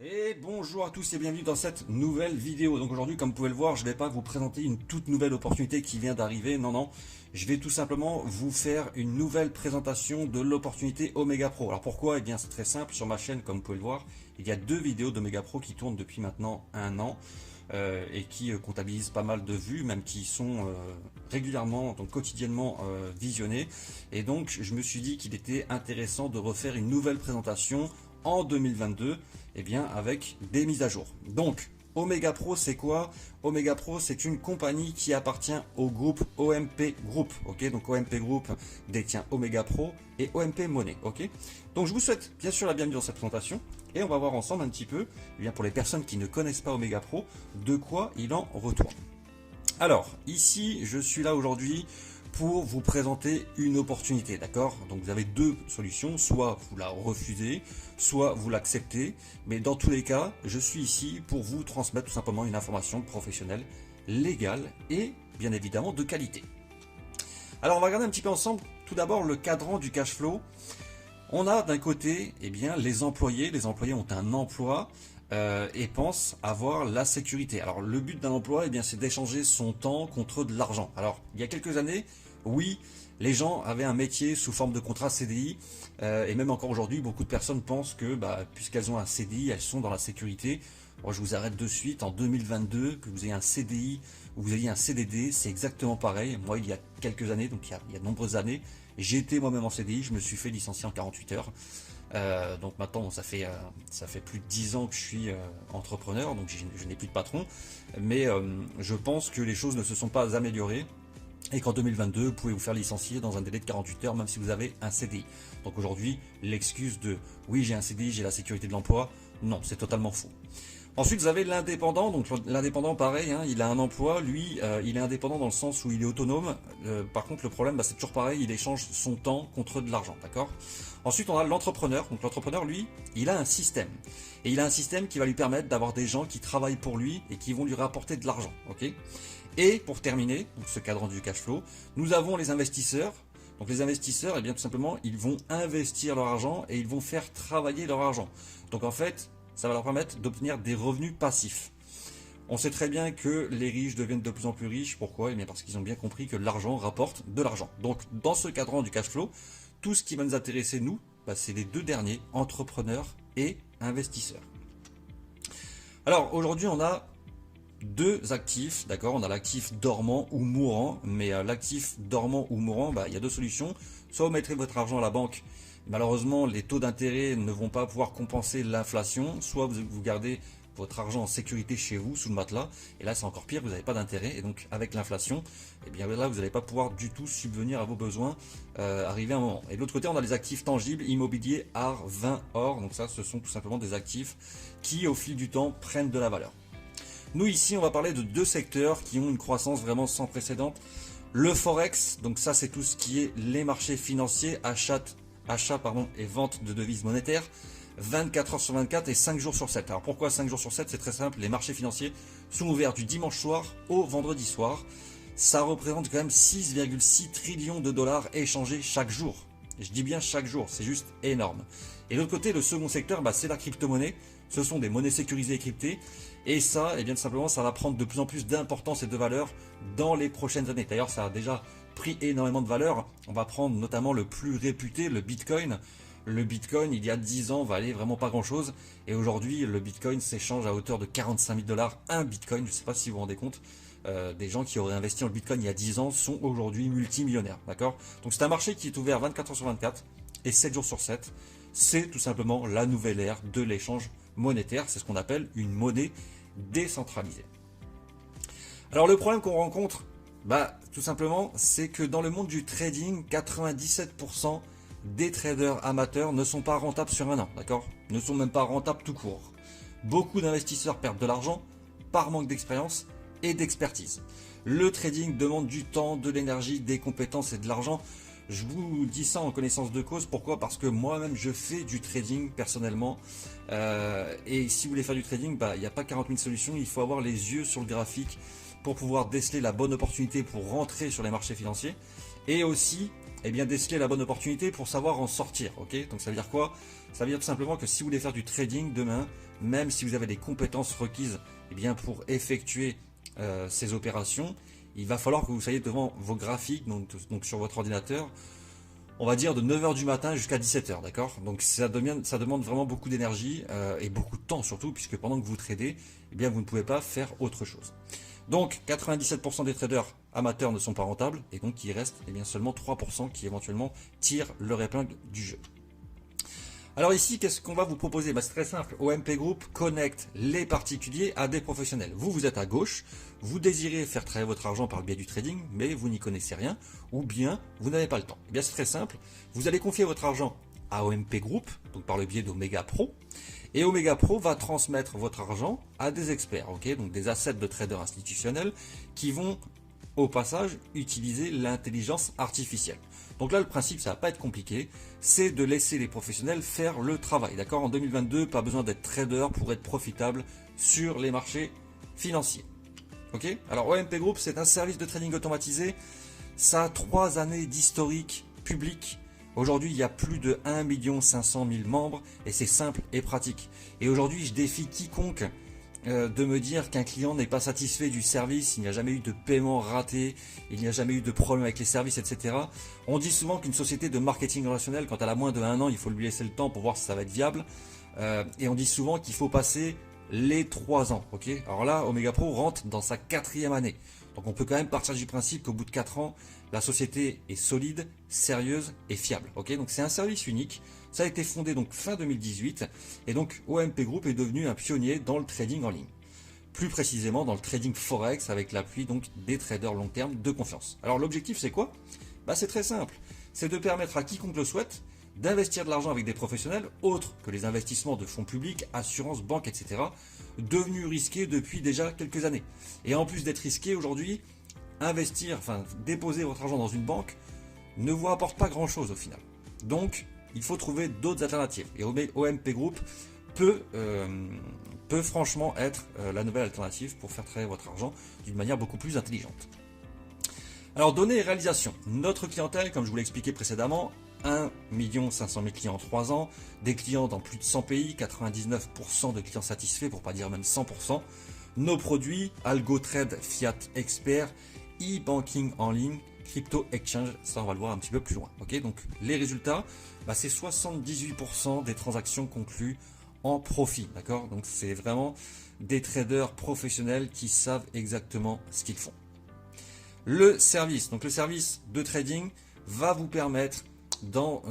Et bonjour à tous et bienvenue dans cette nouvelle vidéo. Donc aujourd'hui, comme vous pouvez le voir, je ne vais pas vous présenter une toute nouvelle opportunité qui vient d'arriver. Non, je vais tout simplement vous faire une nouvelle présentation de l'opportunité Omega Pro. Alors pourquoi? Eh bien c'est très simple, sur ma chaîne, comme vous pouvez le voir, il y a deux vidéos d'Omega Pro qui tournent depuis maintenant un an. Et qui comptabilisent pas mal de vues, même qui sont régulièrement, donc quotidiennement visionnées. Et donc je me suis dit qu'il était intéressant de refaire une nouvelle présentation en 2022, et bien avec des mises à jour. Donc Omega Pro, c'est quoi? Omega Pro, c'est une compagnie qui appartient au groupe OMP Group. Ok, donc OMP Group détient Omega Pro et OMP Money. Ok, donc je vous souhaite bien sûr la bienvenue dans cette présentation et on va voir ensemble un petit peu, eh bien pour les personnes qui ne connaissent pas Omega Pro, de quoi il en retourne. Alors ici, je suis là aujourd'hui pour vous présenter une opportunité, d'accord? Donc vous avez deux solutions, soit vous la refusez, soit vous l'acceptez, mais dans tous les cas, je suis ici pour vous transmettre tout simplement une information professionnelle, légale et bien évidemment de qualité. Alors on va regarder un petit peu ensemble tout d'abord le cadran du cash flow. On a d'un côté eh bien, les employés ont un emploi et pensent avoir la sécurité. Alors le but d'un emploi, eh bien, c'est d'échanger son temps contre de l'argent. Alors il y a quelques années, oui, les gens avaient un métier sous forme de contrat CDI et même encore aujourd'hui, beaucoup de personnes pensent que puisqu'elles ont un CDI, elles sont dans la sécurité. Moi, je vous arrête de suite, en 2022, que vous ayez un CDI ou vous ayez un CDD, c'est exactement pareil. Moi, il y a quelques années, donc il y a de nombreuses années, j'ai été moi-même en CDI, je me suis fait licencier en 48 heures. Donc maintenant, ça fait plus de 10 ans que je suis entrepreneur, donc je n'ai plus de patron. Mais je pense que les choses ne se sont pas améliorées. Et qu'en 2022, vous pouvez vous faire licencier dans un délai de 48 heures, même si vous avez un CDI. Donc aujourd'hui, l'excuse de « oui, j'ai un CDI, j'ai la sécurité de l'emploi », non, c'est totalement faux. Ensuite, vous avez l'indépendant. Donc l'indépendant, pareil, hein, il a un emploi. Lui, il est indépendant dans le sens où il est autonome. Par contre, le problème, c'est toujours pareil. Il échange son temps contre de l'argent, d'accord? Ensuite, on a l'entrepreneur. Donc l'entrepreneur, lui, il a un système. Et il a un système qui va lui permettre d'avoir des gens qui travaillent pour lui et qui vont lui rapporter de l'argent, ok? Et pour terminer, donc ce cadran du cash flow, nous avons les investisseurs. Donc les investisseurs, eh bien tout simplement, ils vont investir leur argent et ils vont faire travailler leur argent. Donc en fait, ça va leur permettre d'obtenir des revenus passifs. On sait très bien que les riches deviennent de plus en plus riches. Pourquoi? Eh bien parce qu'ils ont bien compris que l'argent rapporte de l'argent. Donc dans ce cadran du cash flow, tout ce qui va nous intéresser, nous, c'est les deux derniers, entrepreneurs et investisseurs. Alors aujourd'hui, on a deux actifs, d'accord? On a l'actif dormant ou mourant, mais l'actif dormant ou mourant, il y a deux solutions. Soit vous mettrez votre argent à la banque, malheureusement les taux d'intérêt ne vont pas pouvoir compenser l'inflation, soit vous gardez votre argent en sécurité chez vous, sous le matelas, et là c'est encore pire, vous n'avez pas d'intérêt, et donc avec l'inflation, eh bien là vous n'allez pas pouvoir du tout subvenir à vos besoins, arriver à un moment. Et de l'autre côté, on a les actifs tangibles, immobilier, art, vin, or, donc ça ce sont tout simplement des actifs qui au fil du temps prennent de la valeur. Nous ici, on va parler de deux secteurs qui ont une croissance vraiment sans précédent. Le Forex, donc ça c'est tout ce qui est les marchés financiers, achat et vente de devises monétaires, 24 heures sur 24 et 5 jours sur 7. Alors pourquoi 5 jours sur 7? C'est très simple, les marchés financiers sont ouverts du dimanche soir au vendredi soir. Ça représente quand même 6,6 trillions de dollars échangés chaque jour. Et je dis bien chaque jour, c'est juste énorme. Et de l'autre côté, le second secteur, c'est la crypto-monnaie. Ce sont des monnaies sécurisées et cryptées. Et ça, eh bien, tout simplement, ça va prendre de plus en plus d'importance et de valeur dans les prochaines années. D'ailleurs, ça a déjà pris énormément de valeur. On va prendre notamment le plus réputé, le Bitcoin. Le Bitcoin, il y a 10 ans, valait vraiment pas grand-chose. Et aujourd'hui, le Bitcoin s'échange à hauteur de 45 000 dollars un Bitcoin. Je ne sais pas si vous vous rendez compte. Des gens qui auraient investi dans le Bitcoin il y a 10 ans sont aujourd'hui multimillionnaires. D'accord? Donc c'est un marché qui est ouvert 24 heures sur 24 et 7 jours sur 7. C'est tout simplement la nouvelle ère de l'échange monétaire. C'est ce qu'on appelle une monnaie décentralisée. Alors le problème qu'on rencontre, tout simplement, c'est que dans le monde du trading, 97% des traders amateurs ne sont pas rentables sur un an, d'accord? Ne sont même pas rentables tout court. Beaucoup d'investisseurs perdent de l'argent par manque d'expérience et d'expertise. Le trading demande du temps, de l'énergie, des compétences et de l'argent. Je vous dis ça en connaissance de cause. Pourquoi? Parce que moi-même, je fais du trading personnellement. Et si vous voulez faire du trading, il n'y a pas 40 000 solutions. Il faut avoir les yeux sur le graphique pour pouvoir déceler la bonne opportunité pour rentrer sur les marchés financiers. Et aussi, eh bien, déceler la bonne opportunité pour savoir en sortir. Ok, donc ça veut dire quoi? Ça veut dire tout simplement que si vous voulez faire du trading demain, même si vous avez les compétences requises eh bien, pour effectuer ces opérations, il va falloir que vous soyez devant vos graphiques, donc sur votre ordinateur, on va dire de 9 h du matin jusqu'à 17 h, d'accord? Donc ça demande vraiment beaucoup d'énergie et beaucoup de temps surtout, puisque pendant que vous tradez, eh bien, vous ne pouvez pas faire autre chose. Donc 97% des traders amateurs ne sont pas rentables, et donc il reste eh bien, seulement 3% qui éventuellement tirent leur épingle du jeu. Alors ici, qu'est-ce qu'on va vous proposer? C'est très simple. OMP Group connecte les particuliers à des professionnels. Vous êtes à gauche, vous désirez faire travailler votre argent par le biais du trading, mais vous n'y connaissez rien, ou bien vous n'avez pas le temps. Eh bien, c'est très simple. Vous allez confier votre argent à OMP Group, donc par le biais d'Omega Pro, et Omega Pro va transmettre votre argent à des experts, ok, donc des assets de traders institutionnels qui vont au passage utiliser l'intelligence artificielle. Donc là, le principe, ça va pas être compliqué, c'est de laisser les professionnels faire le travail. D'accord? En 2022, pas besoin d'être trader pour être profitable sur les marchés financiers. Ok? Alors OMP Group, c'est un service de trading automatisé. Ça a 3 années d'historique public. Aujourd'hui, il y a plus de 1 500 000 membres et c'est simple et pratique. Et aujourd'hui, je défie quiconque de me dire qu'un client n'est pas satisfait du service, il n'y a jamais eu de paiement raté, il n'y a jamais eu de problème avec les services, etc. On dit souvent qu'une société de marketing relationnel, quand elle a moins de 1 an, il faut lui laisser le temps pour voir si ça va être viable. Et on dit souvent qu'il faut passer les 3 ans. Ok, alors là, Omega Pro rentre dans sa 4e année. Donc on peut quand même partir du principe qu'au bout de 4 ans, la société est solide, sérieuse et fiable. Ok, donc c'est un service unique. Ça a été fondé donc fin 2018 et donc OMP Group est devenu un pionnier dans le trading en ligne. Plus précisément dans le trading forex avec l'appui donc des traders long terme de confiance. Alors l'objectif c'est quoi? C'est très simple. C'est de permettre à quiconque le souhaite d'investir de l'argent avec des professionnels autres que les investissements de fonds publics, assurances, banques, etc. devenus risqués depuis déjà quelques années. Et en plus d'être risqué aujourd'hui, déposer votre argent dans une banque ne vous apporte pas grand chose au final. Donc, il faut trouver d'autres alternatives. Et OMP Group peut franchement être la nouvelle alternative pour faire travailler votre argent d'une manière beaucoup plus intelligente. Alors, données et réalisations. Notre clientèle, comme je vous l'ai expliqué précédemment, 1 500 000 clients en 3 ans, des clients dans plus de 100 pays, 99% de clients satisfaits, pour pas dire même 100%. Nos produits, AlgoTrade, Fiat Expert, e-banking en ligne, crypto exchange, ça on va le voir un petit peu plus loin. Ok, donc les résultats, c'est 78% des transactions conclues en profit. D'accord, donc c'est vraiment des traders professionnels qui savent exactement ce qu'ils font. Le service, donc le service de trading va vous permettre dans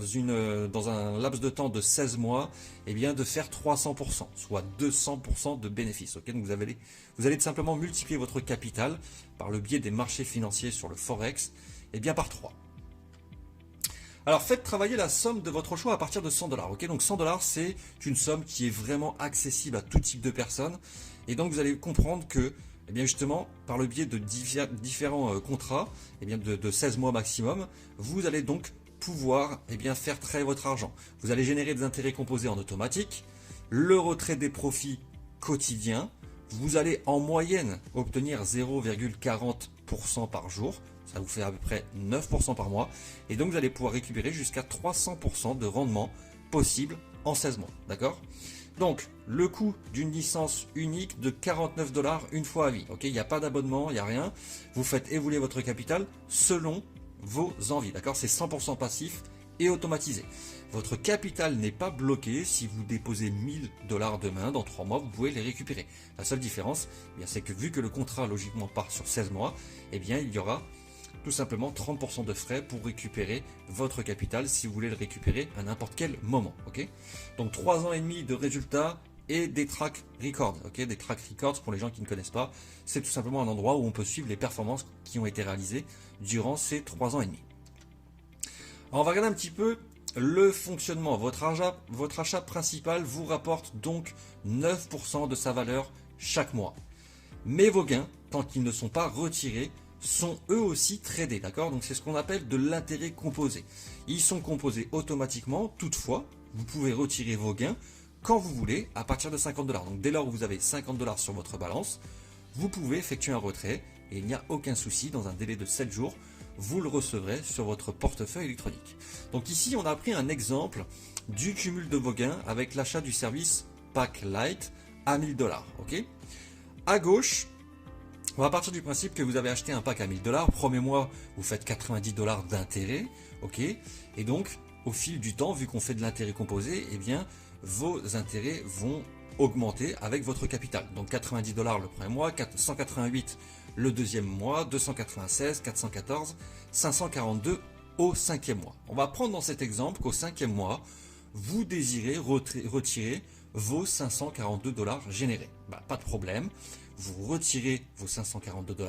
un laps de temps de 16 mois, de faire 300%, soit 200% de bénéfices. Ok, donc vous allez tout simplement multiplier votre capital par le biais des marchés financiers sur le Forex, par 3. Alors faites travailler la somme de votre choix à partir de 100 $. Ok, donc 100 $, c'est une somme qui est vraiment accessible à tout type de personnes. Et donc vous allez comprendre que justement, par le biais de différents contrats, de 16 mois maximum, vous allez donc pouvoir faire travailler votre argent. Vous allez générer des intérêts composés en automatique, le retrait des profits quotidiens, vous allez en moyenne obtenir 0,40% par jour, ça vous fait à peu près 9% par mois, et donc vous allez pouvoir récupérer jusqu'à 300% de rendement possible en 16 mois, d'accord? Donc, le coût d'une licence unique de 49 $ une fois à vie, ok? Il n'y a pas d'abonnement, il n'y a rien, vous faites évoluer votre capital selon vos envies, d'accord? C'est 100% passif et automatisé. Votre capital n'est pas bloqué. Si vous déposez 1000 $ demain, dans 3 mois, vous pouvez les récupérer. La seule différence, c'est que vu que le contrat logiquement part sur 16 mois, il y aura tout simplement 30% de frais pour récupérer votre capital si vous voulez le récupérer à n'importe quel moment. Ok, donc 3 ans et demi de résultats et des track records. Ok, des track records pour les gens qui ne connaissent pas, c'est tout simplement un endroit où on peut suivre les performances qui ont été réalisées durant ces 3 ans et demi. Alors on va regarder un petit peu le fonctionnement. Votre achat principal vous rapporte donc 9% de sa valeur chaque mois. Mais vos gains, tant qu'ils ne sont pas retirés, sont eux aussi tradés, d'accord? Donc c'est ce qu'on appelle de l'intérêt composé. Ils sont composés automatiquement, toutefois, vous pouvez retirer vos gains quand vous voulez à partir de 50 $. Donc dès lors où vous avez 50 $ sur votre balance, vous pouvez effectuer un retrait et il n'y a aucun souci, dans un délai de 7 jours, vous le recevrez sur votre portefeuille électronique. Donc ici, on a pris un exemple du cumul de vos gains avec l'achat du service Pack Lite à 1000 $. Ok. À gauche, on va partir du principe que vous avez acheté un pack à 1000 $. Premier mois, vous faites 90 $ d'intérêt. Ok. Et donc, au fil du temps, vu qu'on fait de l'intérêt composé, eh bien, vos intérêts vont augmenter avec votre capital. Donc 90 $ le premier mois, 188 le deuxième mois, 296, 414, 542 au cinquième mois. On va prendre dans cet exemple qu'au cinquième mois, vous désirez retirer vos 542 $ générés. Pas de problème, vous retirez vos 542 $,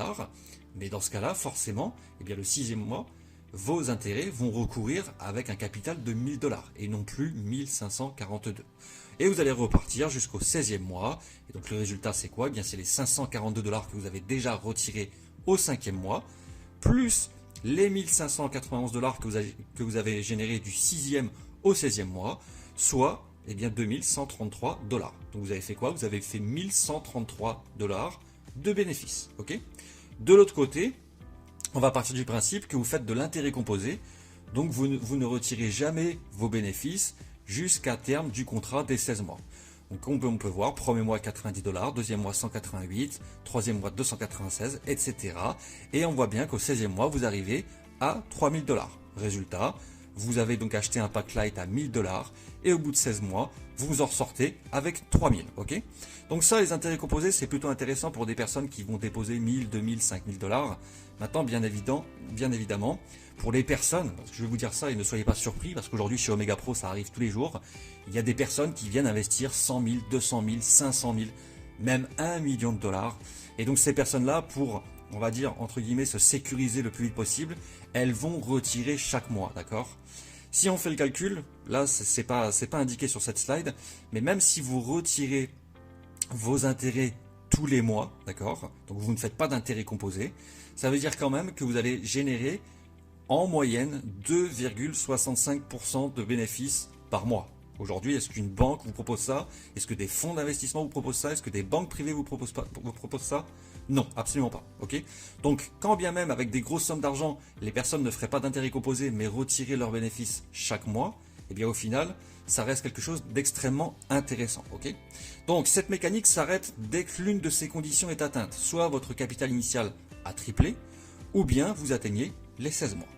mais dans ce cas-là, forcément, eh bien, le sixième mois, vos intérêts vont recourir avec un capital de 1000 $ et non plus 1542. Et vous allez repartir jusqu'au 16e mois. Et donc le résultat c'est quoi? Eh bien c'est les 542 $ que vous avez déjà retirés au 5e mois, plus les 1591 $ que vous avez générés du 6e au 16e mois, soit eh bien 2133 $. Donc vous avez fait quoi? Vous avez fait 1133 $ de bénéfices. Ok. De l'autre côté, on va partir du principe que vous faites de l'intérêt composé, donc vous ne retirez jamais vos bénéfices jusqu'à terme du contrat des 16 mois. Donc on peut voir, premier mois 90 $, deuxième mois 188, troisième mois 296, etc. Et on voit bien qu'au 16e mois, vous arrivez à 3000 $. Résultat, vous avez donc acheté un pack light à 1000 $ et au bout de 16 mois, vous en ressortez avec 3000. Ok. Donc ça, les intérêts composés, c'est plutôt intéressant pour des personnes qui vont déposer 1000, 2000, 5000 $. Maintenant, bien évidemment, pour les personnes, parce que je vais vous dire ça et ne soyez pas surpris, parce qu'aujourd'hui chez Omega Pro, ça arrive tous les jours, il y a des personnes qui viennent investir 100 000, 200 000, 500 000, même 1 million de $. Et donc ces personnes-là, pour, on va dire, entre guillemets, se sécuriser le plus vite possible, elles vont retirer chaque mois, d'accord? Si on fait le calcul, là, c'est pas indiqué sur cette slide, mais même si vous retirez vos intérêts tous les mois, d'accord? Donc vous ne faites pas d'intérêt composé, ça veut dire quand même que vous allez générer en moyenne 2,65% de bénéfices par mois. Aujourd'hui, est-ce qu'une banque vous propose ça? Est-ce que des fonds d'investissement vous proposent ça? Est-ce que des banques privées vous proposent ça? Non, absolument pas. Ok. Donc, quand bien même avec des grosses sommes d'argent, les personnes ne feraient pas d'intérêt composé, mais retiraient leurs bénéfices chaque mois, eh bien au final, ça reste quelque chose d'extrêmement intéressant. Ok. Donc, cette mécanique s'arrête dès que l'une de ces conditions est atteinte. Soit votre capital initial a triplé, ou bien vous atteignez les 16 mois.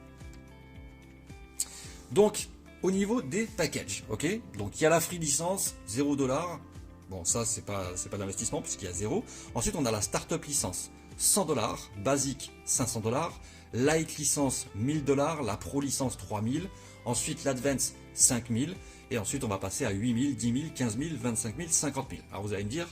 Donc, au niveau des packages, ok, donc il y a la free licence, 0 $. Bon, ça, c'est pas d'investissement puisqu'il y a 0. Ensuite, on a la startup licence, 100 $, basique, 500 $, light licence, 1000 $, la pro licence, 3000. Ensuite, l'advance, 5000. Et ensuite, on va passer à 8000, 10 000, 15 000, 25 000, 50 000. Alors, vous allez me dire,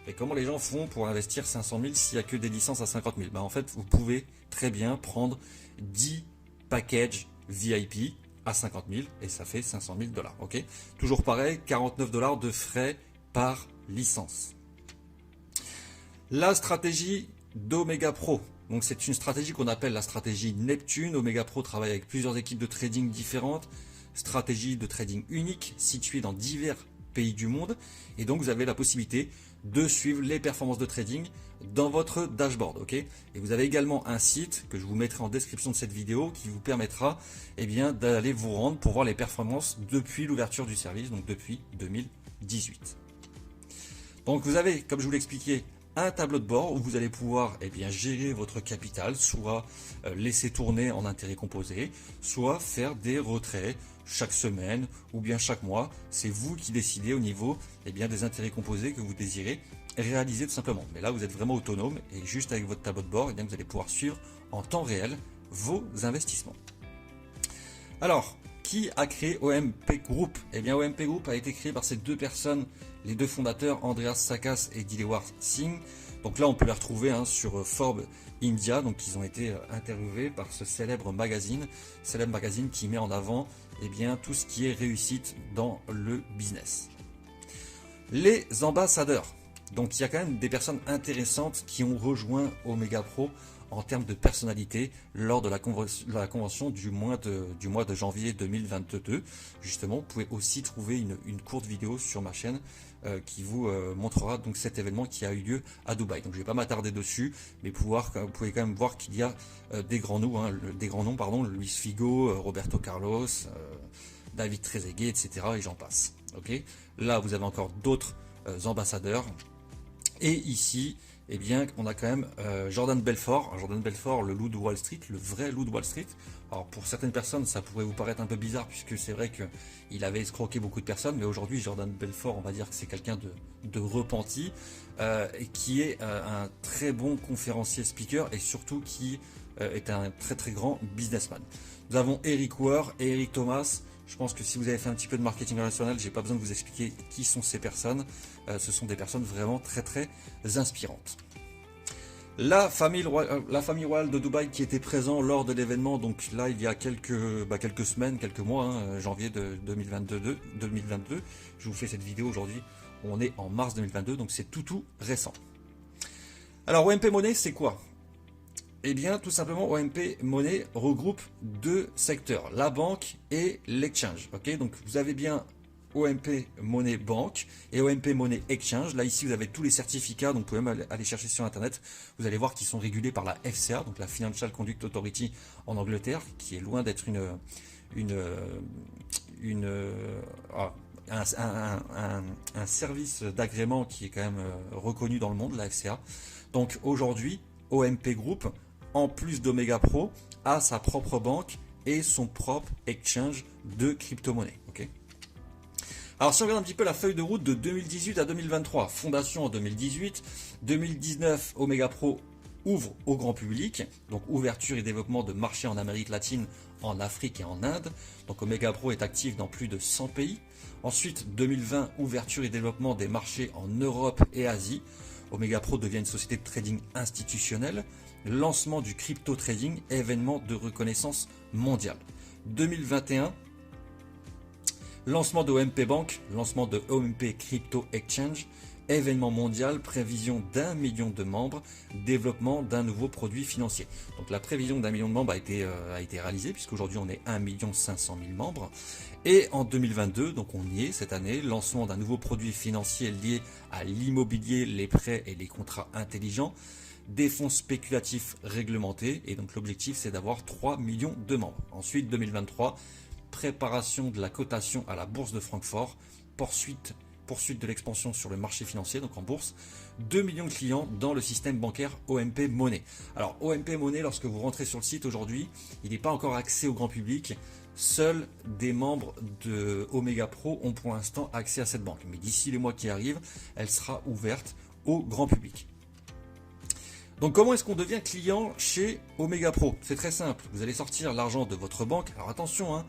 mais comment les gens font pour investir 500 000 s'il n'y a que des licences à 50 000? En fait, vous pouvez très bien prendre 10 packages VIP à 50 000 et ça fait 500 000 $. Ok. Toujours pareil, 49 $ de frais par licence. La stratégie d'Omega Pro. Donc c'est une stratégie qu'on appelle la stratégie Neptune. Omega Pro travaille avec plusieurs équipes de trading différentes. Stratégie de trading unique située dans divers pays du monde. Et donc vous avez la possibilité de suivre les performances de trading dans votre dashboard, ok. Et vous avez également un site que je vous mettrai en description de cette vidéo qui vous permettra eh bien, d'aller vous rendre pour voir les performances depuis l'ouverture du service, donc depuis 2018. Donc vous avez, comme je vous l'expliquais, un tableau de bord où vous allez pouvoir eh bien, gérer votre capital, soit laisser tourner en intérêt composé, soit faire des retraits chaque semaine ou bien chaque mois. C'est vous qui décidez au niveau eh bien, des intérêts composés que vous désirez réaliser tout simplement. Mais là, vous êtes vraiment autonome et juste avec votre tableau de bord, eh bien, vous allez pouvoir suivre en temps réel vos investissements. Alors, qui a créé OMP Group? Eh bien, OMP Group a été créé par ces deux personnes, les deux fondateurs, Andreas Sakas et Dilewar Singh. Donc là, on peut les retrouver sur Forbes India. Donc, ils ont été interviewés par ce célèbre magazine qui met en avant eh bien, tout ce qui est réussite dans le business. Les ambassadeurs. Donc, il y a quand même des personnes intéressantes qui ont rejoint Omega Pro en termes de personnalité lors de la convention du mois de janvier 2022. Justement, vous pouvez aussi trouver une courte vidéo sur ma chaîne qui vous montrera donc cet événement qui a eu lieu à Dubaï. Donc je ne vais pas m'attarder dessus, mais vous pouvez quand même voir qu'il y a des grands noms, Luis Figo, Roberto Carlos, David Trezeguet, etc. et j'en passe. Ok. Là, vous avez encore d'autres ambassadeurs. Et ici, eh bien, on a quand même Jordan Belfort. Alors, Jordan Belfort, le loup de Wall Street, le vrai loup de Wall Street. Alors pour certaines personnes, ça pourrait vous paraître un peu bizarre puisque c'est vrai qu'il avait escroqué beaucoup de personnes, mais aujourd'hui, Jordan Belfort, on va dire que c'est quelqu'un de repenti et qui est un très bon conférencier speaker et surtout qui est un très très grand businessman. Nous avons Eric Ware et Eric Thomas. Je pense que si vous avez fait un petit peu de marketing relationnel, j'ai pas besoin de vous expliquer qui sont ces personnes. Ce sont des personnes vraiment très très inspirantes. La famille royale de Dubaï qui était présente lors de l'événement, donc là il y a quelques semaines, quelques mois, janvier de 2022. Je vous fais cette vidéo aujourd'hui, on est en mars 2022, donc c'est tout récent. Alors OMP Money, c'est quoi? Eh bien, tout simplement, OMP Money regroupe deux secteurs, la banque et l'exchange. Ok, donc vous avez bien OMP Money Bank et OMP Money Exchange. Là, ici, vous avez tous les certificats, donc vous pouvez même aller chercher sur Internet. Vous allez voir qu'ils sont régulés par la FCA, donc la Financial Conduct Authority en Angleterre, qui est loin d'être un service d'agrément qui est quand même reconnu dans le monde, la FCA. Donc aujourd'hui, OMP Group, en plus d'Omega Pro, a sa propre banque et son propre exchange de crypto-monnaies. Okay. Alors si on regarde un petit peu la feuille de route de 2018 à 2023, fondation en 2018, 2019 Omega Pro ouvre au grand public, donc ouverture et développement de marchés en Amérique latine, en Afrique et en Inde. Donc Omega Pro est actif dans plus de 100 pays. Ensuite 2020, ouverture et développement des marchés en Europe et Asie. Omega Pro devient une société de trading institutionnelle. Lancement du crypto trading, événement de reconnaissance mondiale. 2021, lancement de OMP Bank, lancement de OMP Crypto Exchange, événement mondial, prévision d'1 million de membres, développement d'un nouveau produit financier. Donc la prévision d'1 million de membres a été réalisée puisqu'aujourd'hui on est 1 500 000 membres. Et en 2022, donc on y est cette année, lancement d'un nouveau produit financier lié à l'immobilier, les prêts et les contrats intelligents, des fonds spéculatifs réglementés. Et donc l'objectif c'est d'avoir 3 millions de membres. Ensuite 2023, préparation de la cotation à la bourse de Francfort, poursuite de l'expansion sur le marché financier, donc en bourse, 2 millions de clients dans le système bancaire OMP Money. Alors OMP Money, lorsque vous rentrez sur le site aujourd'hui, il n'est pas encore accès au grand public. Seuls des membres de Omega Pro ont pour l'instant accès à cette banque. Mais d'ici les mois qui arrivent, elle sera ouverte au grand public. Donc comment est-ce qu'on devient client chez Omega Pro? C'est très simple, vous allez sortir l'argent de votre banque. Alors attention, hein,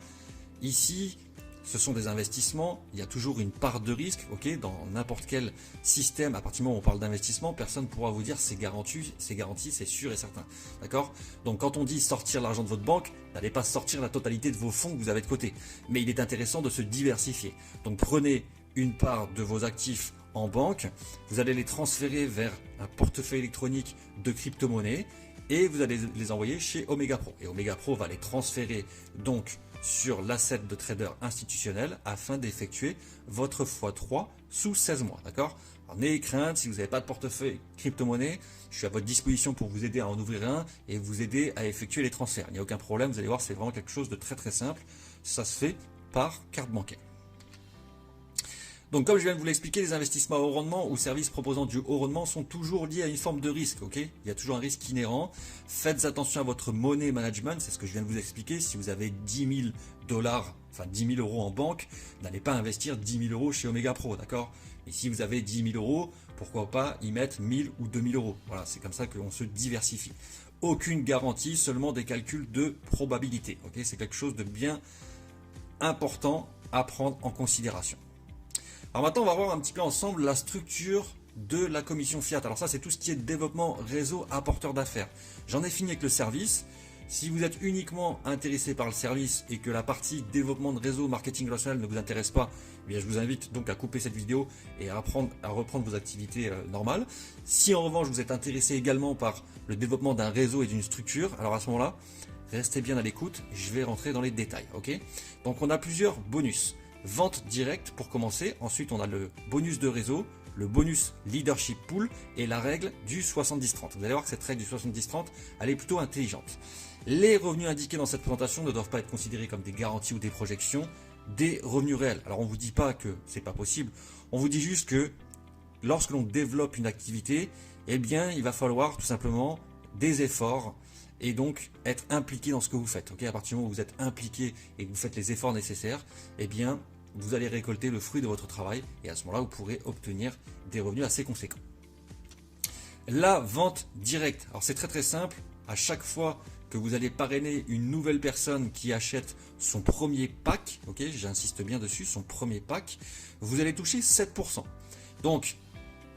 ici, ce sont des investissements, il y a toujours une part de risque, ok, dans n'importe quel système. À partir du moment où on parle d'investissement, personne ne pourra vous dire c'est garanti, c'est sûr et certain. D'accord? Donc quand on dit sortir l'argent de votre banque, n'allez pas sortir la totalité de vos fonds que vous avez de côté. Mais il est intéressant de se diversifier. Donc prenez une part de vos actifs en banque, vous allez les transférer vers un portefeuille électronique de crypto-monnaies et vous allez les envoyer chez Omega Pro. Et Omega Pro va les transférer donc sur l'asset de trader institutionnel afin d'effectuer votre x3 sous 16 mois. D'accord? N'ayez crainte, si vous n'avez pas de portefeuille crypto-monnaie, je suis à votre disposition pour vous aider à en ouvrir un et vous aider à effectuer les transferts. Il n'y a aucun problème, vous allez voir, c'est vraiment quelque chose de très très simple. Ça se fait par carte bancaire. Donc comme je viens de vous l'expliquer, les investissements à haut rendement ou services proposant du haut rendement sont toujours liés à une forme de risque. Ok, il y a toujours un risque inhérent. Faites attention à votre money management, c'est ce que je viens de vous expliquer. Si vous avez 10 000 $, enfin 10 000 € en banque, n'allez pas investir 10 000 € chez Omega Pro, d'accord? Et si vous avez 10 000 €, pourquoi pas y mettre 1 000 ou 2 000 €. Voilà, c'est comme ça qu'on se diversifie. Aucune garantie, seulement des calculs de probabilité. Ok, c'est quelque chose de bien important à prendre en considération. Alors maintenant, on va voir un petit peu ensemble la structure de la commission fiat. Alors ça, c'est tout ce qui est développement réseau apporteur d'affaires. J'en ai fini avec le service. Si vous êtes uniquement intéressé par le service et que la partie développement de réseau, marketing relationnel ne vous intéresse pas, eh bien je vous invite donc à couper cette vidéo et à reprendre vos activités normales. Si en revanche vous êtes intéressé également par le développement d'un réseau et d'une structure, alors à ce moment-là, restez bien à l'écoute, je vais rentrer dans les détails. Ok. Donc on a plusieurs bonus. Vente directe pour commencer, ensuite on a le bonus de réseau, le bonus leadership pool et la règle du 70-30. Vous allez voir que cette règle du 70-30, elle est plutôt intelligente. Les revenus indiqués dans cette présentation ne doivent pas être considérés comme des garanties ou des projections, des revenus réels. Alors on ne vous dit pas que c'est pas possible, on vous dit juste que lorsque l'on développe une activité, eh bien il va falloir tout simplement des efforts et donc être impliqué dans ce que vous faites. Ok, à partir du moment où vous êtes impliqué et que vous faites les efforts nécessaires, eh bien vous allez récolter le fruit de votre travail et à ce moment-là vous pourrez obtenir des revenus assez conséquents. La vente directe, alors c'est très simple, à chaque fois que vous allez parrainer une nouvelle personne qui achète son premier pack, ok, j'insiste bien dessus, son premier pack, vous allez toucher 7%. Donc,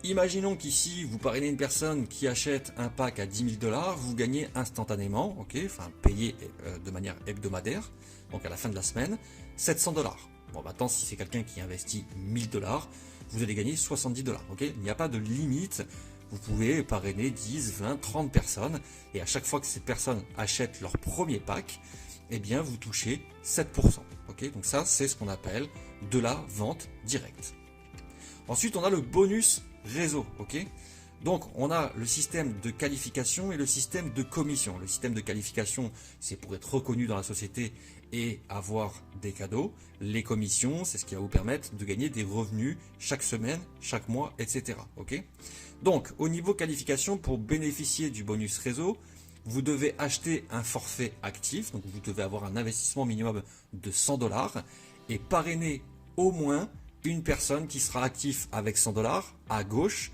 imaginons qu'ici, vous parrainez une personne qui achète un pack à 10 000 $, vous gagnez instantanément, ok, enfin payé de manière hebdomadaire, donc à la fin de la semaine, 700 $. Bon, maintenant, si c'est quelqu'un qui investit 1000 $, vous allez gagner 70 $, ok. Il n'y a pas de limite. Vous pouvez parrainer 10, 20, 30 personnes et à chaque fois que ces personnes achètent leur premier pack, eh bien vous touchez 7%. Okay, donc ça, c'est ce qu'on appelle de la vente directe. Ensuite, on a le bonus réseau. Okay, donc on a le système de qualification et le système de commission. Le système de qualification, c'est pour être reconnu dans la société et avoir des cadeaux. Les commissions, c'est ce qui va vous permettre de gagner des revenus chaque semaine, chaque mois, etc. Okay, donc, au niveau qualification, pour bénéficier du bonus réseau, vous devez acheter un forfait actif. Donc, vous devez avoir un investissement minimum de 100 $ et parrainer au moins une personne qui sera active avec 100 $ à gauche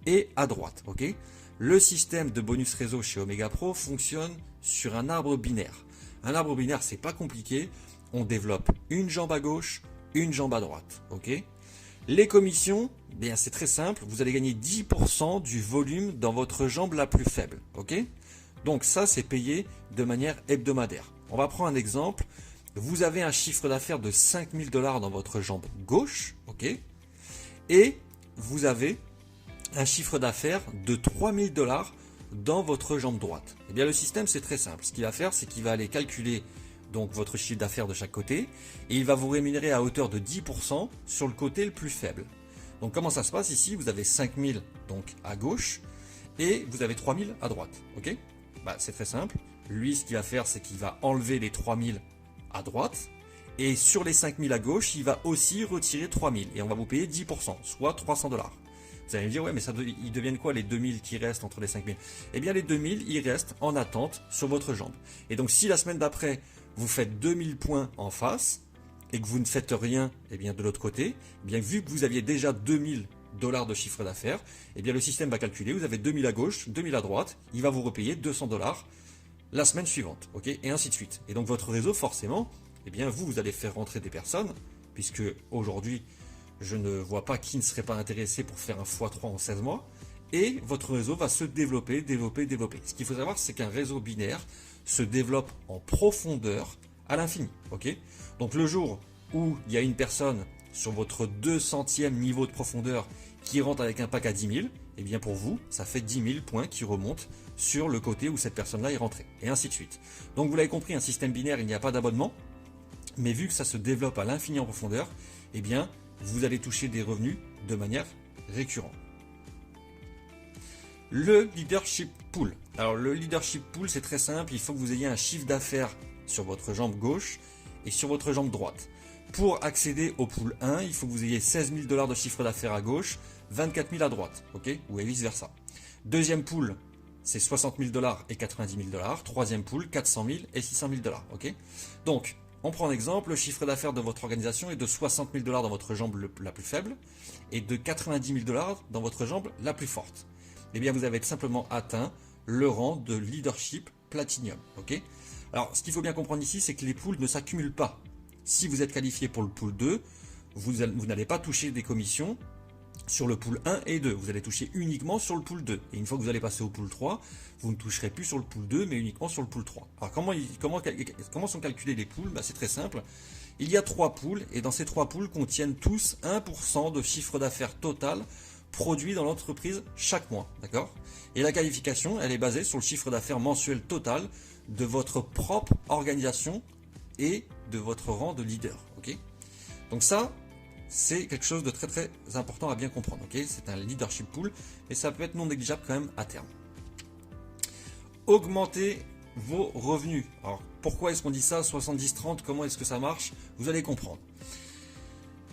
et à droite. Okay, le système de bonus réseau chez Omega Pro fonctionne sur un arbre binaire. Un arbre binaire, c'est pas compliqué. On développe une jambe à gauche, une jambe à droite. Okay, les commissions, bien c'est très simple, vous allez gagner 10% du volume dans votre jambe la plus faible. Ok, donc ça c'est payé de manière hebdomadaire. On va prendre un exemple. Vous avez un chiffre d'affaires de 5 000 $ dans votre jambe gauche, ok, et vous avez un chiffre d'affaires de 3 000 $ dans votre jambe droite. Eh bien le système c'est très simple. Ce qu'il va faire, c'est qu'il va aller calculer donc votre chiffre d'affaires de chaque côté, et il va vous rémunérer à hauteur de 10% sur le côté le plus faible. Donc comment ça se passe ici? Vous avez 5000 donc à gauche, et vous avez 3000 à droite. Ok, c'est très simple. Lui, ce qu'il va faire, c'est qu'il va enlever les 3000 à droite, et sur les 5000 à gauche, il va aussi retirer 3000, et on va vous payer 10%, soit 300 $. Vous allez me dire, ouais, mais ils deviennent quoi les 2000 qui restent entre les 5000? Eh bien, les 2000, ils restent en attente sur votre jambe. Et donc, si la semaine d'après, vous faites 2000 points en face et que vous ne faites rien de l'autre côté, bien vu que vous aviez déjà 2000 $ de chiffre d'affaires, le système va calculer, vous avez 2000 à gauche, 2000 à droite, il va vous repayer 200 $ la semaine suivante, ok, et ainsi de suite. Et donc votre réseau, forcément, vous allez faire rentrer des personnes, puisque aujourd'hui, je ne vois pas qui ne serait pas intéressé pour faire un x3 en 16 mois, et votre réseau va se développer. Ce qu'il faut savoir, c'est qu'un réseau binaire se développe en profondeur à l'infini. Ok, donc le jour où il y a une personne sur votre 200e niveau de profondeur qui rentre avec un pack à 10 000, pour vous, ça fait 10 000 points qui remontent sur le côté où cette personne-là est rentrée, et ainsi de suite. Donc vous l'avez compris, un système binaire, il n'y a pas d'abonnement, mais vu que ça se développe à l'infini en profondeur, vous allez toucher des revenus de manière récurrente. Le leadership pool. Alors le leadership pool, c'est très simple, il faut que vous ayez un chiffre d'affaires sur votre jambe gauche et sur votre jambe droite. Pour accéder au pool 1, il faut que vous ayez 16 000 $ de chiffre d'affaires à gauche, 24 000 à droite, ok, ou vice versa. Deuxième pool, c'est 60 000 $ et 90 000 $. Troisième pool, 400 000 et 600 000 $, ok. Donc, on prend un exemple, le chiffre d'affaires de votre organisation est de 60 000 $ dans votre jambe la plus faible et de 90 000 $ dans votre jambe la plus forte. Vous avez simplement atteint le rang de leadership platinum. Ok, alors, ce qu'il faut bien comprendre ici, c'est que les pools ne s'accumulent pas. Si vous êtes qualifié pour le pool 2, vous n'allez pas toucher des commissions sur le pool 1 et 2. Vous allez toucher uniquement sur le pool 2. Et une fois que vous allez passer au pool 3, vous ne toucherez plus sur le pool 2, mais uniquement sur le pool 3. Alors comment sont calculés les pools? C'est très simple. Il y a 3 pools, et dans ces 3 pools contiennent tous 1% de chiffre d'affaires total produit dans l'entreprise chaque mois. D'accord? Et la qualification, elle est basée sur le chiffre d'affaires mensuel total de votre propre organisation et de votre rang de leader. Ok? Donc ça, c'est quelque chose de très très important à bien comprendre. Okay, c'est un leadership pool et ça peut être non négligeable quand même à terme. Augmentez vos revenus. Alors pourquoi est-ce qu'on dit ça 70-30? Comment est-ce que ça marche? Vous allez comprendre.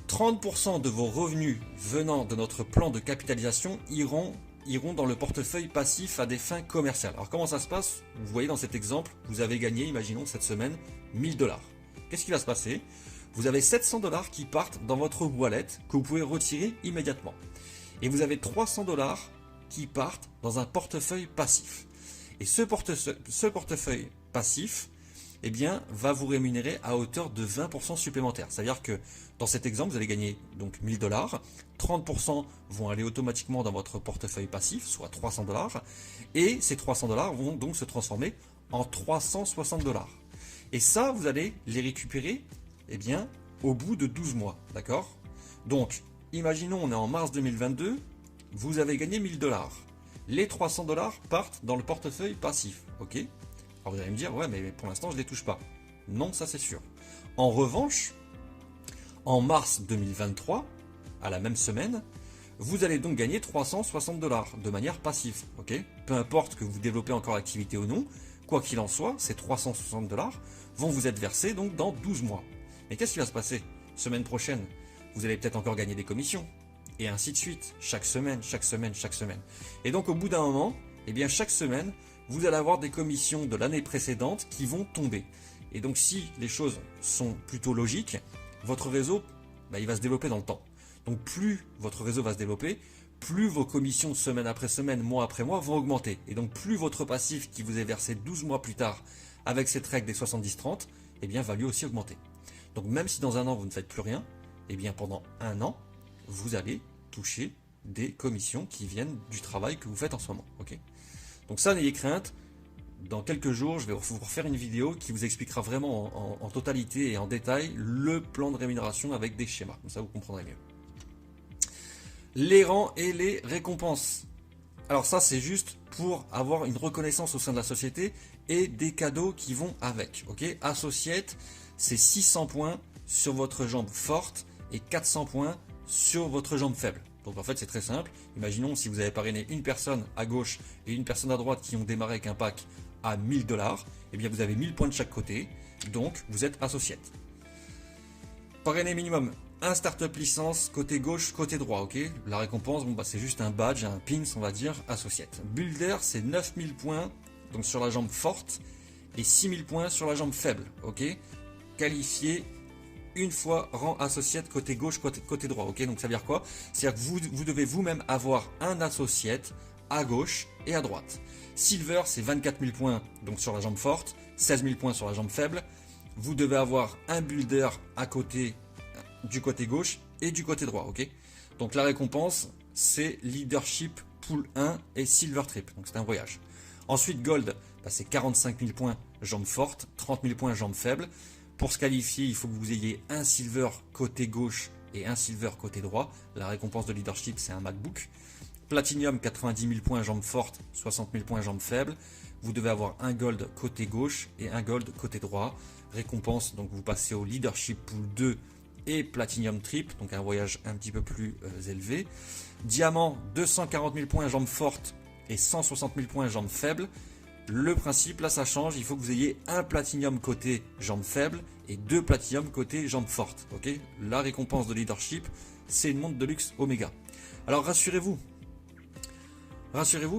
30% de vos revenus venant de notre plan de capitalisation iront dans le portefeuille passif à des fins commerciales. Alors comment ça se passe? Vous voyez dans cet exemple, vous avez gagné, imaginons cette semaine, 1000 $. Qu'est-ce qui va se passer? Vous avez 700 $ qui partent dans votre wallet que vous pouvez retirer immédiatement. Et vous avez 300 $ qui partent dans un portefeuille passif. Et ce portefeuille passif, eh bien, va vous rémunérer à hauteur de 20% supplémentaire. C'est-à-dire que dans cet exemple, vous allez gagner donc 1000 $, 30% vont aller automatiquement dans votre portefeuille passif, soit 300 $, et ces 300 $ vont donc se transformer en 360 $. Et ça, vous allez les récupérer eh bien, au bout de 12 mois, d'accord? Donc, imaginons, on est en mars 2022, vous avez gagné 1000 $. Les 300 $ partent dans le portefeuille passif, ok? Alors vous allez me dire, ouais, mais pour l'instant, je ne les touche pas. Non, ça c'est sûr. En revanche, en mars 2023, à la même semaine, vous allez donc gagner 360 $ de manière passive, ok? Peu importe que vous développez encore l'activité ou non, quoi qu'il en soit, ces 360 $ vont vous être versés donc dans 12 mois. Mais qu'est-ce qui va se passer? Semaine prochaine, vous allez peut-être encore gagner des commissions. Et ainsi de suite. Chaque semaine, chaque semaine, chaque semaine. Et donc au bout d'un moment, eh bien chaque semaine, vous allez avoir des commissions de l'année précédente qui vont tomber. Et donc si les choses sont plutôt logiques, votre réseau, il va se développer dans le temps. Donc plus votre réseau va se développer, plus vos commissions semaine après semaine, mois après mois vont augmenter. Et donc plus votre passif qui vous est versé 12 mois plus tard avec cette règle des 70-30, eh bien va lui aussi augmenter. Donc même si dans un an vous ne faites plus rien, eh bien pendant un an, vous allez toucher des commissions qui viennent du travail que vous faites en ce moment. Okay, donc ça, n'ayez crainte. Dans quelques jours, je vais vous refaire une vidéo qui vous expliquera vraiment en totalité et en détail le plan de rémunération avec des schémas. Comme ça, vous comprendrez mieux. Les rangs et les récompenses. Alors ça, c'est juste pour avoir une reconnaissance au sein de la société et des cadeaux qui vont avec. Okay, Associate, c'est 600 points sur votre jambe forte et 400 points sur votre jambe faible. Donc en fait c'est très simple. Imaginons si vous avez parrainé une personne à gauche et une personne à droite qui ont démarré avec un pack à 1000 $, et bien vous avez 1000 points de chaque côté. Donc vous êtes associate. Parrainé minimum, un startup licence côté gauche, côté droit. Ok, la récompense, c'est juste un badge, un pins, on va dire, associate. Builder, c'est 9000 points donc sur la jambe forte et 6000 points sur la jambe faible. Ok, qualifié une fois rang associate côté gauche, côté droit. Ok, donc ça veut dire quoi? C'est-à-dire que vous devez vous-même avoir un associate à gauche et à droite. Silver, c'est 24 000 points donc sur la jambe forte, 16 000 points sur la jambe faible. Vous devez avoir un builder à côté du côté gauche et du côté droit. Ok, donc la récompense, c'est leadership pool 1 et silver trip. Donc c'est un voyage. Ensuite, gold, c'est 45 000 points jambe forte, 30 000 points jambe faible. Pour se qualifier, il faut que vous ayez un silver côté gauche et un silver côté droit. La récompense de leadership, c'est un MacBook. Platinum, 90 000 points jambes fortes, 60 000 points jambes faibles. Vous devez avoir un gold côté gauche et un gold côté droit. Récompense, donc vous passez au leadership pool 2 et platinum trip, donc un voyage un petit peu plus élevé. Diamant, 240 000 points jambes fortes et 160 000 points jambes faibles. Le principe, là ça change, il faut que vous ayez un platinum côté jambes faibles et 2 platinum côté jambes fortes. Okay, la récompense de leadership, c'est une montre de luxe Omega. Alors rassurez-vous,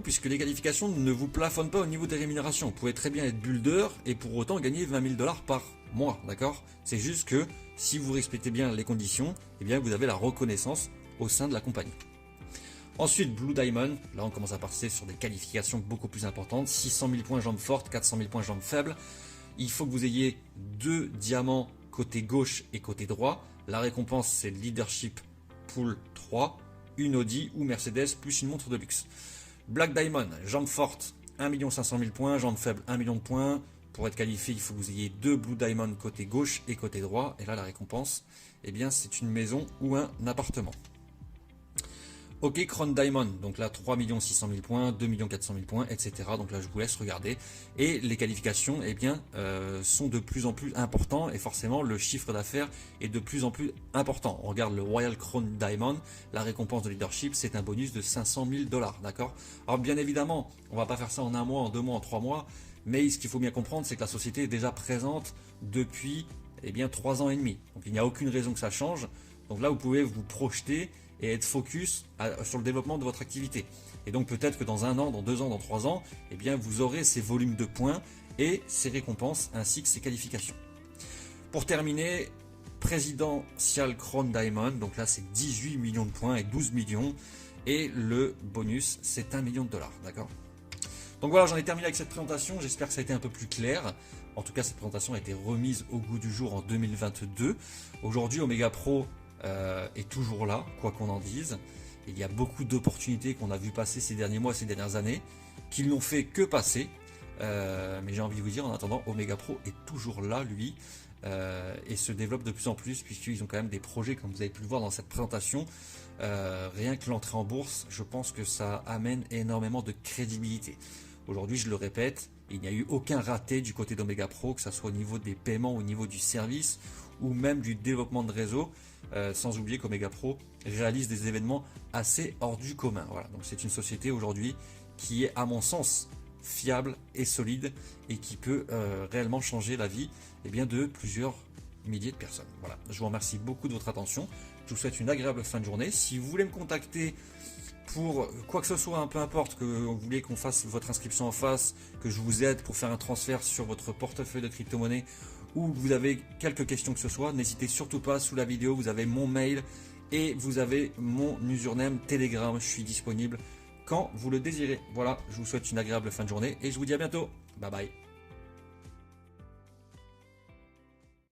puisque les qualifications ne vous plafonnent pas au niveau des rémunérations. Vous pouvez très bien être builder et pour autant gagner 20 000 $ par mois, d'accord? C'est juste que si vous respectez bien les conditions, eh bien vous avez la reconnaissance au sein de la compagnie. Ensuite, Blue Diamond, là on commence à passer sur des qualifications beaucoup plus importantes. 600 000 points jambes fortes, 400 000 points jambes faibles. Il faut que vous ayez 2 diamants côté gauche et côté droit. La récompense, c'est Leadership Pool 3 une Audi ou Mercedes plus une montre de luxe. Black Diamond, jambe forte, 1 500 000 points, jambe faible, 1 million de points. Pour être qualifié, il faut que vous ayez 2 Blue Diamond côté gauche et côté droit. Et là, la récompense, eh bien, c'est une maison ou un appartement. Ok, Crown Diamond, donc là 3 600 000 points, 2 400 000 points, etc. Donc là je vous laisse regarder. Et les qualifications eh bien, sont de plus en plus importantes et forcément le chiffre d'affaires est de plus en plus important. On regarde le Royal Crown Diamond, la récompense de leadership, c'est un bonus de 500 000 $, d'accord? Alors bien évidemment, on va pas faire ça en 1 mois, en 2 mois, en 3 mois, mais ce qu'il faut bien comprendre, c'est que la société est déjà présente depuis eh bien, 3 ans et demi. Donc il n'y a aucune raison que ça change. Donc là vous pouvez vous projeter et être focus sur le développement de votre activité. Et donc peut-être que dans 1 an, dans 2 ans, dans 3 ans, eh bien, vous aurez ces volumes de points et ces récompenses ainsi que ces qualifications. Pour terminer, Presidential Crown Diamond, donc là c'est 18 millions de points et 12 millions. Et le bonus c'est 1 million de $, d'accord? Donc voilà, j'en ai terminé avec cette présentation, j'espère que ça a été un peu plus clair. En tout cas, cette présentation a été remise au goût du jour en 2022. Aujourd'hui, Omega Pro est toujours là, quoi qu'on en dise. Il y a beaucoup d'opportunités qu'on a vu passer ces derniers mois, ces dernières années, qui n'ont fait que passer. Mais j'ai envie de vous dire, en attendant, Omega Pro est toujours là, lui, et se développe de plus en plus, puisqu'ils ont quand même des projets, comme vous avez pu le voir dans cette présentation. Rien que l'entrée en bourse, je pense que ça amène énormément de crédibilité. Aujourd'hui, je le répète, il n'y a eu aucun raté du côté d'Omega Pro, que ce soit au niveau des paiements, au niveau du service, ou même du développement de réseau. Sans oublier qu'Omega Pro réalise des événements assez hors du commun. Voilà, donc c'est une société aujourd'hui qui est à mon sens fiable et solide et qui peut réellement changer la vie eh bien, de plusieurs milliers de personnes. Voilà, je vous remercie beaucoup de votre attention. Je vous souhaite une agréable fin de journée. Si vous voulez me contacter pour quoi que ce soit, peu importe, que vous voulez qu'on fasse votre inscription en face, que je vous aide pour faire un transfert sur votre portefeuille de crypto-monnaie, ou vous avez quelques questions que ce soit, n'hésitez surtout pas, sous la vidéo vous avez mon mail et vous avez mon username Telegram, je suis disponible quand vous le désirez. Voilà, je vous souhaite une agréable fin de journée et je vous dis à bientôt, bye bye.